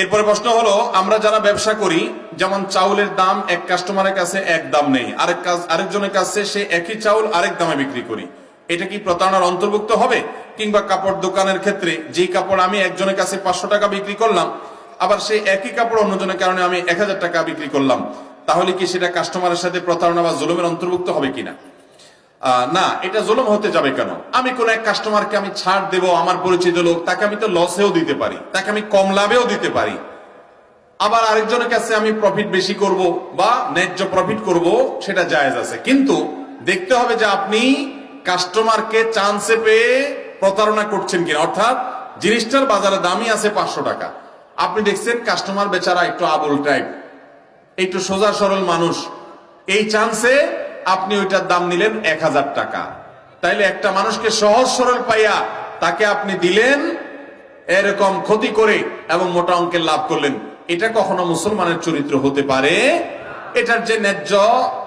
এরপরে প্রশ্ন হলো, আমরা যারা ব্যবসা করি, যেমন চাউলের দাম এক কাস্টমারের কাছে এক দাম নেই, আরেকজনের কাছে সে একই চাউল আরেক দামে বিক্রি করি, এটা কি প্রতারণার অন্তর্ভুক্ত হবে? কিংবা কাপড় দোকানের ক্ষেত্রে যেই কাপড় আমি একজনের কাছে 500 টাকা বিক্রি করলাম, আবার সেই একই কাপড় অন্যজনের কারণে আমি 1000 টাকা বিক্রি করলাম, তাহলে কি সেটা কাস্টমারের সাথে প্রতারণা বা জুলুমের অন্তর্ভুক্ত হবে কিনা? না, এটা জুলুম হতে যাবে কেন? আমি কোন এক কাস্টমারকে আমি ছাড় দেব, আমার পরিচিত লোক, তাকে আমি তো লসেও দিতে পারি, তাকে আমি কম লাভেও দিতে পারি। আবার আরেকজনের কাছে আমি প্রফিট বেশি করব বা ন্যায্য প্রফিট করব, সেটা জায়েজ আছে। কিন্তু দেখতে হবে যে আপনি কাস্টমারকে চান্সে পেয়ে প্রতারণা করছেন কিনা। অর্থাৎ জিনিসটার বাজারে দামই আছে 500 টাকা, আপনি দেখছেন কাস্টমার বেচারা একটু আবুল টাইপ, একটু সোজা সরল মানুষ, এই চান্সে আপনি ওইটার দাম নিলেন 1000 টাকা। তাইলে একটা মানুষকে সহজ সরল পাইয়া তাকে আপনি দিলেন এরকম ক্ষতি করে এবং মোটা অঙ্কের লাভ করলেন। এটা কখনো মুসলমানের চরিত্র হতে পারে? এটার যে ন্যায্য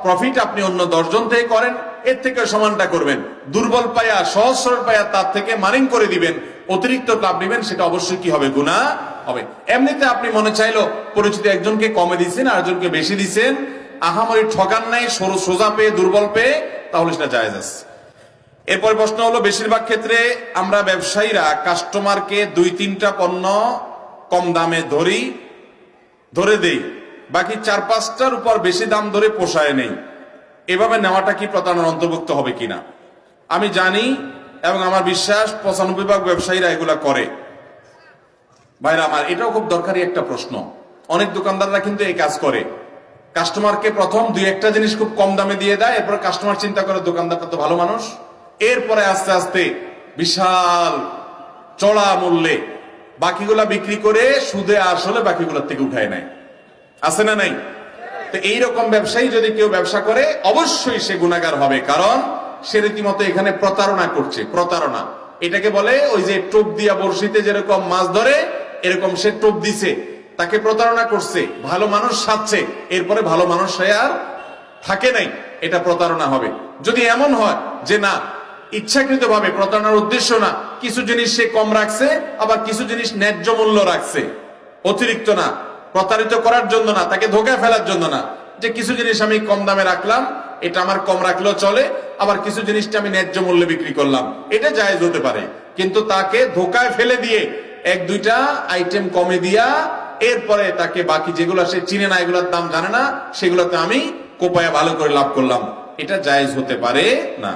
প্রফিট আপনি অন্য 10 জন থেকে করেন, এর থেকে সমানটা করবেন। দুর্বল পাইয়া সহজ সরল পাইয়া তার থেকে মারিং করে দিবেন, অতিরিক্ত লাভ দিবেন, সেটা অবশ্যই কি হবে? গুনাহ হবে। এমনিতে আপনি মনে চাইলো পরিচিত একজনকে কমে দিচ্ছেন, আরেকজনকে বেশি দিচ্ছেন, আহামরি ঠকান নাই, সোজা পেয়ে দুর্বল পেয়ে, তাহলে সেটা জায়েজ আছে। এরপর প্রশ্ন হলো, বেশিরভাগ ক্ষেত্রে আমরা ব্যবসায়ীরা কাস্টমারকে 2-3টা পণ্য কম দামে ধরে দেই, বাকি 4-5টার উপর বেশি দাম ধরে পোষায় নেই। এভাবে নেওয়াটা কি প্রতারণার অন্তর্ভুক্ত হবে কিনা? আমি জানি এবং আমার বিশ্বাস 95% ব্যবসায়ীরা এগুলা করে। ভাইরা আমার, এটাও খুব দরকারি একটা প্রশ্ন। অনেক দোকানদাররা কিন্তু এই কাজ করে, কাস্টমারকে প্রথম 2-1টা জিনিস খুব কম দামে দিয়ে দেয়, এরপর কাস্টমার চিন্তা করে দোকানদারটা তো ভালো মানুষ, এরপরে আস্তে আস্তে বিশাল চড়া মূল্যে বাকিগুলা বিক্রি করে সুদে আসলে বাকিগুলোর থেকে উঠায় নেয়। আছে না নাই? তো এইরকম ব্যবসায়ী যদি কেউ ব্যবসা করে, অবশ্যই সে গুনাহগার হবে, কারণ সে রীতিমতো এখানে প্রতারণা করছে। প্রতারণা এটাকে বলে, ওই যে টোপ দিয়া বড়শিতে যেরকম মাছ ধরে, এরকম সে টোপ দিছে, তাকে প্রতারণা করছে, ভালো মানুষ সাজছে, এরপরে ভালো মানুষ সে আর থাকে নাই, এটা প্রতারণা হবে। যদি এমন হয় যে না, ইচ্ছাকৃত ভাবে প্রতারণার উদ্দেশ্য না, কিছু জিনিস সে কম রাখছে, আবার কিছু জিনিস ন্যায্য মূল্য রাখছে, অতিরিক্ত না, প্রতারিত করার জন্য না, তাকে ধোকায় ফেলার জন্য না, যে কিছু জিনিস আমি কম দামে রাখলাম, এটা আমার কম রাখলেও চলে, আবার কিছু জিনিসটা আমি ন্যায্য মূল্যে বিক্রি করলাম, এটা জায়েজ হতে পারে। কিন্তু তাকে ধোকায় ফেলে দিয়ে 1-2টা আইটেম কমে দিয়া এরপরে তাকে বাকি যেগুলো সে চিনে না, এগুলোর দাম জানে না, সেগুলোতে আমি কোপায়া ভালো করে লাভ করলাম, এটা জায়েজ হতে পারে না।